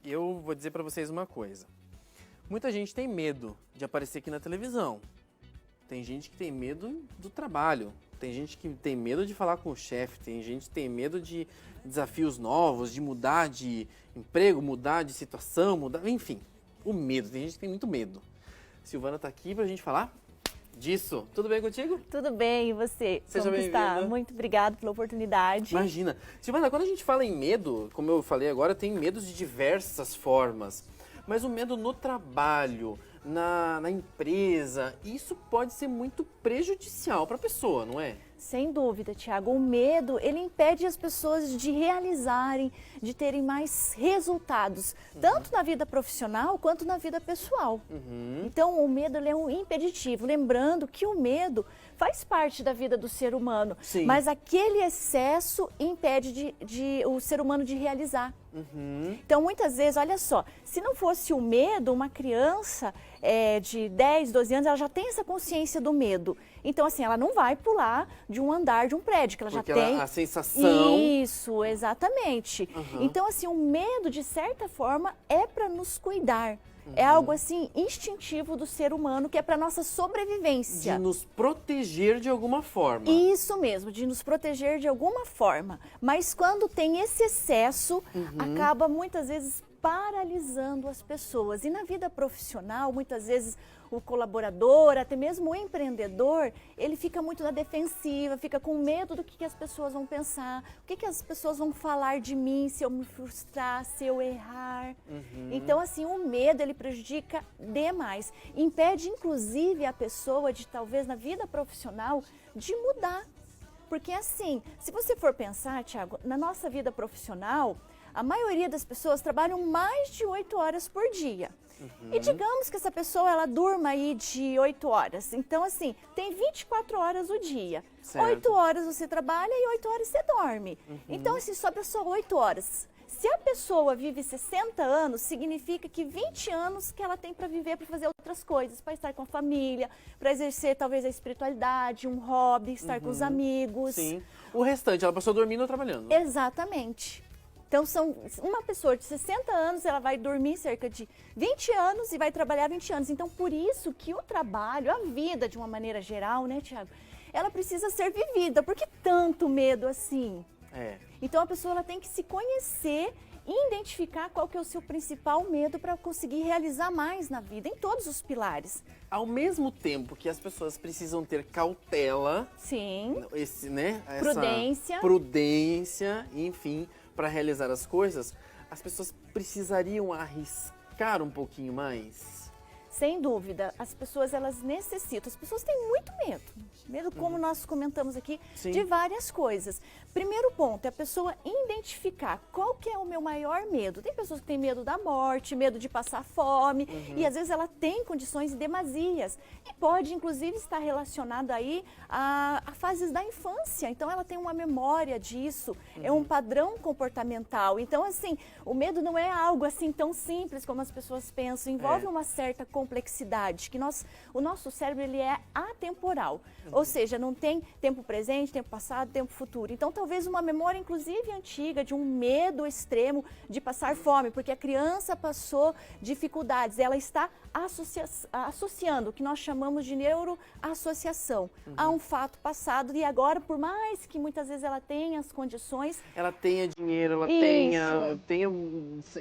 eu vou dizer pra vocês uma coisa. Muita gente tem medo de aparecer aqui na televisão. Tem gente que tem medo do trabalho. Tem gente que tem medo de falar com o chefe. Tem gente que tem medo de desafios novos, de mudar de emprego, mudar de situação, mudar... Enfim, o medo. Tem gente que tem muito medo. Silvana tá aqui pra gente falar disso. Tudo bem contigo? Tudo bem, e você? Seja Como que está? bem-vinda. Muito obrigada pela oportunidade. Imagina. Silvana, quando a gente fala em medo, como eu falei agora, tem medos de diversas formas. Mas o medo no trabalho, na empresa, isso pode ser muito prejudicial para a pessoa, não é? Sem dúvida, Tiago. O medo, ele impede as pessoas de realizarem, de terem mais resultados, tanto na vida profissional quanto na vida pessoal. Então, o medo ele é um impeditivo. Lembrando que o medo faz parte da vida do ser humano, Sim. mas aquele excesso impede o ser humano de realizar. Então, muitas vezes, olha só, se não fosse o medo, uma criança de 10, 12 anos, ela já tem essa consciência do medo. Então, assim, ela não vai pular de um andar de um prédio, que ela Porque já tem... a sensação... Isso, exatamente. Então, assim, o medo, de certa forma, é para nos cuidar. É algo, assim, instintivo do ser humano, que é para nossa sobrevivência. De nos proteger de alguma forma. Isso mesmo, de nos proteger de alguma forma. Mas quando tem esse excesso, acaba muitas vezes paralisando as pessoas. E na vida profissional, muitas vezes o colaborador, até mesmo o empreendedor, ele fica muito na defensiva, fica com medo do que as pessoas vão pensar, o que as pessoas vão falar de mim se eu me frustrar, se eu errar. Então, assim, o medo, ele prejudica demais. Impede, inclusive, a pessoa de, talvez, na vida profissional, de mudar. Porque, assim, se você for pensar, Tiago, na nossa vida profissional, a maioria das pessoas trabalham mais de 8 horas por dia. E digamos que essa pessoa, ela durma aí de 8 horas. Então, assim, tem 24 horas o dia. Certo. 8 horas você trabalha e 8 horas você dorme. Então, assim, sobra só 8 horas. Se a pessoa vive 60 anos, significa que 20 anos que ela tem para viver, para fazer outras coisas, para estar com a família, para exercer talvez a espiritualidade, um hobby, estar com os amigos. Sim. O restante, ela passou dormindo ou trabalhando. Exatamente. Então, uma pessoa de 60 anos, ela vai dormir cerca de 20 anos e vai trabalhar 20 anos. Então, por isso que o trabalho, a vida de uma maneira geral, né, Tiago, ela precisa ser vivida. Por que tanto medo assim? Então, a pessoa ela tem que se conhecer e identificar qual que é o seu principal medo para conseguir realizar mais na vida, em todos os pilares. Ao mesmo tempo que as pessoas precisam ter cautela, Sim. Essa prudência, enfim, para realizar as coisas, as pessoas precisariam arriscar um pouquinho mais? Sem dúvida, as pessoas elas necessitam, as pessoas têm muito medo, como nós comentamos aqui, Sim. de várias coisas. Primeiro ponto é a pessoa identificar qual que é o meu maior medo. Tem pessoas que têm medo da morte, medo de passar fome, e às vezes ela tem condições demasias. E pode, inclusive, estar relacionado aí a fases da infância. Então, ela tem uma memória disso, é um padrão comportamental. Então, assim, o medo não é algo assim tão simples como as pessoas pensam, envolve uma certa complexidade, que o nosso cérebro ele é atemporal, ou seja, não tem tempo presente, tempo passado, tempo futuro. Então, talvez uma memória, inclusive antiga, de um medo extremo de passar fome, porque a criança passou dificuldades, ela está associando o que nós chamamos de neuroassociação a um fato passado, e agora, por mais que muitas vezes ela tenha as condições... Ela tenha dinheiro, ela tenha,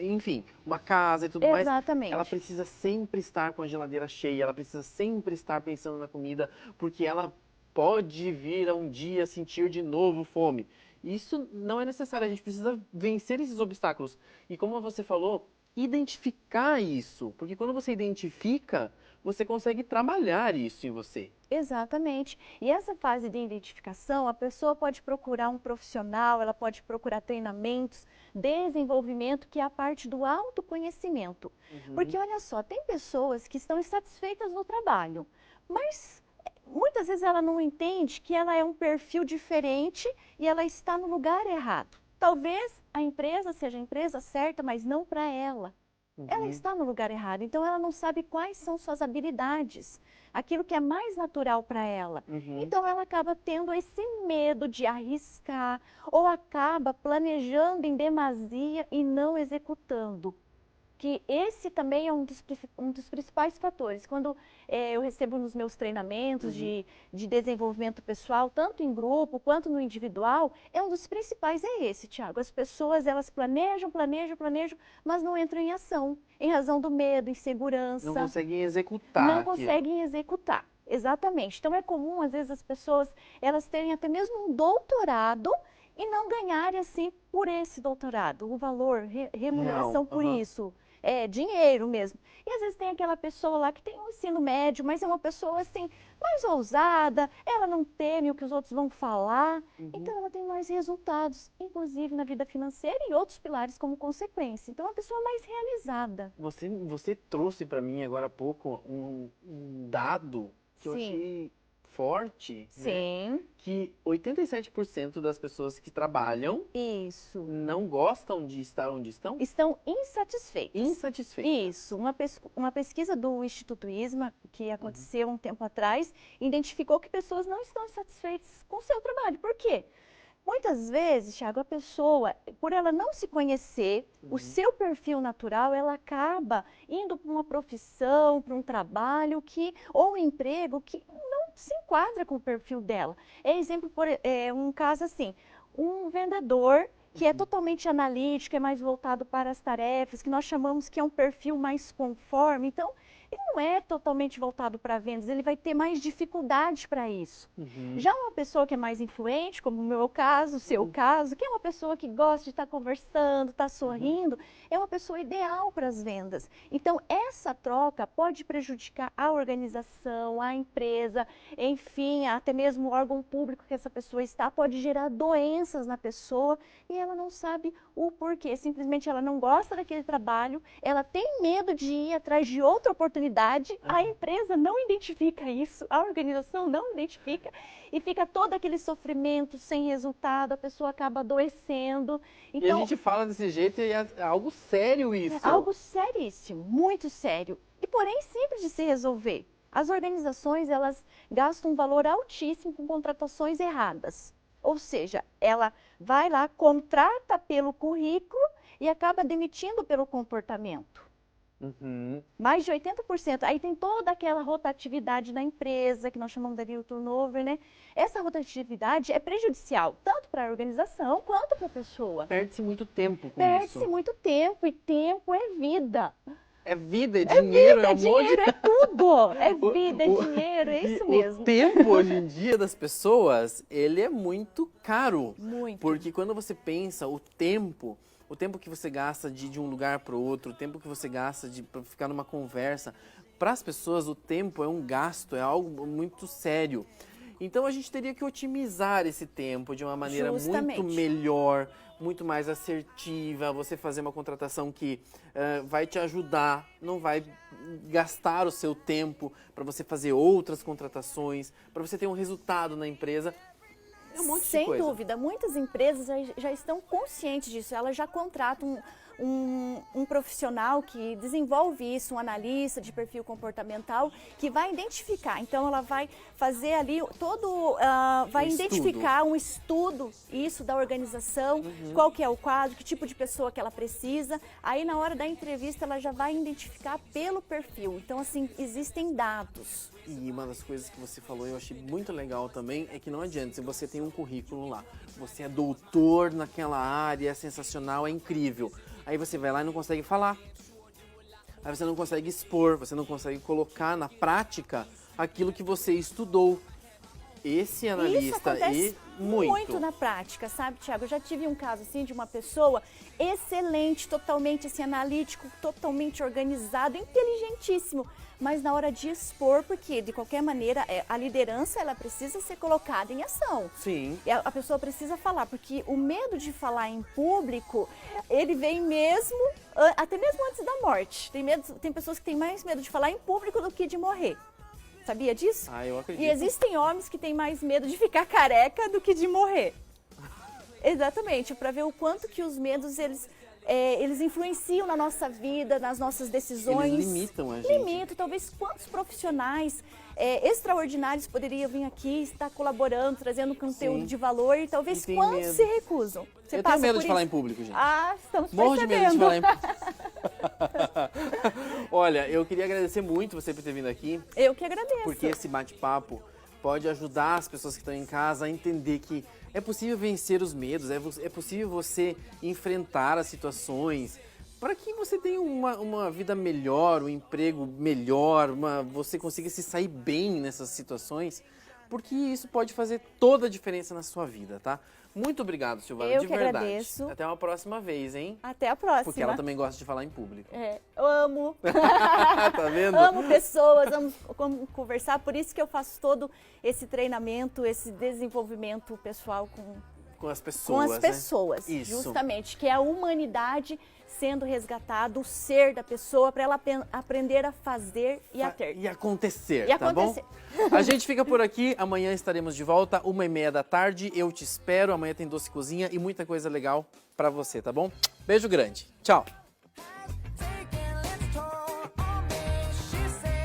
enfim, uma casa e tudo mais. Exatamente. Ela precisa sempre estar com a geladeira cheia, ela precisa sempre estar pensando na comida, porque ela pode vir a um dia sentir de novo fome. Isso não é necessário, a gente precisa vencer esses obstáculos. E como você falou, identificar isso, porque quando você identifica, você consegue trabalhar isso em você. Exatamente. E essa fase de identificação, a pessoa pode procurar um profissional, ela pode procurar treinamentos, desenvolvimento, que é a parte do autoconhecimento. Porque olha só, tem pessoas que estão insatisfeitas no trabalho, mas muitas vezes ela não entende que ela é um perfil diferente e ela está no lugar errado. Talvez a empresa seja a empresa certa, mas não para ela. Ela está no lugar errado, então ela não sabe quais são suas habilidades, aquilo que é mais natural para ela. Então ela acaba tendo esse medo de arriscar ou acaba planejando em demasia e não executando. que esse também é um dos principais fatores. Quando eu recebo nos meus treinamentos de desenvolvimento pessoal, tanto em grupo quanto no individual, um dos principais é esse, Thiago. As pessoas, elas planejam, mas não entram em ação, em razão do medo, insegurança. Não conseguem executar. Não conseguem executar, exatamente. Então é comum, às vezes, as pessoas, elas terem até mesmo um doutorado e não ganharem, assim, por esse doutorado, o valor, remuneração por isso. É dinheiro mesmo. E às vezes tem aquela pessoa lá que tem um ensino médio, mas é uma pessoa assim, mais ousada, ela não teme o que os outros vão falar, então ela tem mais resultados, inclusive na vida financeira e outros pilares como consequência. Então é uma pessoa mais realizada. Você trouxe para mim agora há pouco um dado que eu achei forte, Sim. Né? Que 87% das pessoas que trabalham não gostam de estar onde estão? Estão insatisfeitas. Insatisfeitas. Isso. Uma pesquisa do Instituto ISMA, que aconteceu um tempo atrás, identificou que pessoas não estão satisfeitas com o seu trabalho. Por quê? Muitas vezes, Thiago, a pessoa, por ela não se conhecer, o seu perfil natural, ela acaba indo para uma profissão, para um trabalho ou um emprego que não se enquadra com o perfil dela. Exemplo, um caso assim, um vendedor que é totalmente analítico, é mais voltado para as tarefas, que nós chamamos que é um perfil mais conforme. Então, ele não é totalmente voltado para vendas, ele vai ter mais dificuldade para isso. Já uma pessoa que é mais influente, como o meu caso, o seu caso, que é uma pessoa que gosta de estar conversando, estar sorrindo, é uma pessoa ideal para as vendas. Então, essa troca pode prejudicar a organização, a empresa, enfim, até mesmo o órgão público que essa pessoa está, pode gerar doenças na pessoa e ela não sabe o porquê. Simplesmente ela não gosta daquele trabalho, ela tem medo de ir atrás de outra oportunidade, a empresa não identifica isso, a organização não identifica e fica todo aquele sofrimento sem resultado, a pessoa acaba adoecendo. Então, e a gente fala desse jeito e é algo sério isso. Algo seríssimo, muito sério. E porém simples de se resolver. As organizações, elas gastam um valor altíssimo com contratações erradas. Ou seja, ela vai lá, contrata pelo currículo e acaba demitindo pelo comportamento. Mais de 80%. Aí tem toda aquela rotatividade na empresa, que nós chamamos de turnover, né? Essa rotatividade é prejudicial, tanto para a organização quanto para a pessoa. Perde-se muito tempo com isso. Perde-se muito tempo, e tempo é vida. É vida, é dinheiro, é dinheiro, é tudo. É vida, é dinheiro, é isso mesmo. O tempo hoje em dia das pessoas, ele é muito caro. Muito. Porque quando você pensa o tempo que você gasta de ir de um lugar para o outro, o tempo que você gasta para ficar numa conversa, para as pessoas o tempo é um gasto, é algo muito sério. Então a gente teria que otimizar esse tempo de uma maneira muito melhor, muito mais assertiva, você fazer uma contratação que vai te ajudar, não vai gastar o seu tempo para você fazer outras contratações, para você ter um resultado na empresa. É um monte de coisa. Sem dúvida, muitas empresas já estão conscientes disso, elas já contratam um profissional que desenvolve isso, um analista de perfil comportamental, que vai identificar. Então, ela vai fazer ali vai identificar um estudo, isso, da organização, qual que é o quadro, que tipo de pessoa que ela precisa. Aí, na hora da entrevista, ela já vai identificar pelo perfil. Então, assim, existem dados. E uma das coisas que você falou, eu achei muito legal também, é que não adianta, se você tem um currículo lá, você é doutor naquela área, é sensacional, é incrível. Aí você vai lá e não consegue falar. Aí você não consegue expor, você não consegue colocar na prática aquilo que você estudou. Esse analista Isso acontece muito na prática, sabe, Thiago? Eu já tive um caso assim de uma pessoa excelente, totalmente assim, analítico, totalmente organizado, inteligentíssimo. Mas na hora de expor, porque de qualquer maneira a liderança ela precisa ser colocada em ação. Sim. E a pessoa precisa falar, porque o medo de falar em público, ele vem mesmo, até mesmo antes da morte. Tem pessoas que têm mais medo de falar em público do que de morrer. Sabia disso? Ah, eu acredito. E existem homens que têm mais medo de ficar careca do que de morrer. Exatamente, para ver o quanto que os medos, eles influenciam na nossa vida, nas nossas decisões. Eles limitam a gente. Limitam. Talvez quantos profissionais extraordinários poderiam vir aqui, estar colaborando, trazendo conteúdo de valor, e talvez quantos se recusam. Eu tenho medo de falar em público, gente. Ah, estamos Morro de medo de percebendo. falar em público. Olha, eu queria agradecer muito você por ter vindo aqui, Eu que agradeço. porque esse bate-papo pode ajudar as pessoas que estão em casa a entender que é possível vencer os medos, é possível você enfrentar as situações para que você tenha uma vida melhor, um emprego melhor, você consiga se sair bem nessas situações, porque isso pode fazer toda a diferença na sua vida, tá? Muito obrigado, Silvana, Eu de que verdade. agradeço. Até uma próxima vez, hein? Até a próxima. Porque ela também gosta de falar em público. Eu amo. Tá vendo? Amo pessoas, amo conversar. Por isso que eu faço todo esse treinamento, esse desenvolvimento pessoal Com as com pessoas, as pessoas. Né? Isso. Justamente, que é a humanidade sendo resgatada, o ser da pessoa, para ela aprender a fazer e a ter. E acontecer, E tá acontecer. bom? A gente fica por aqui, amanhã estaremos de volta, 1h30 da tarde. Eu te espero, amanhã tem Doce Cozinha e muita coisa legal pra você, tá bom? Beijo grande, tchau!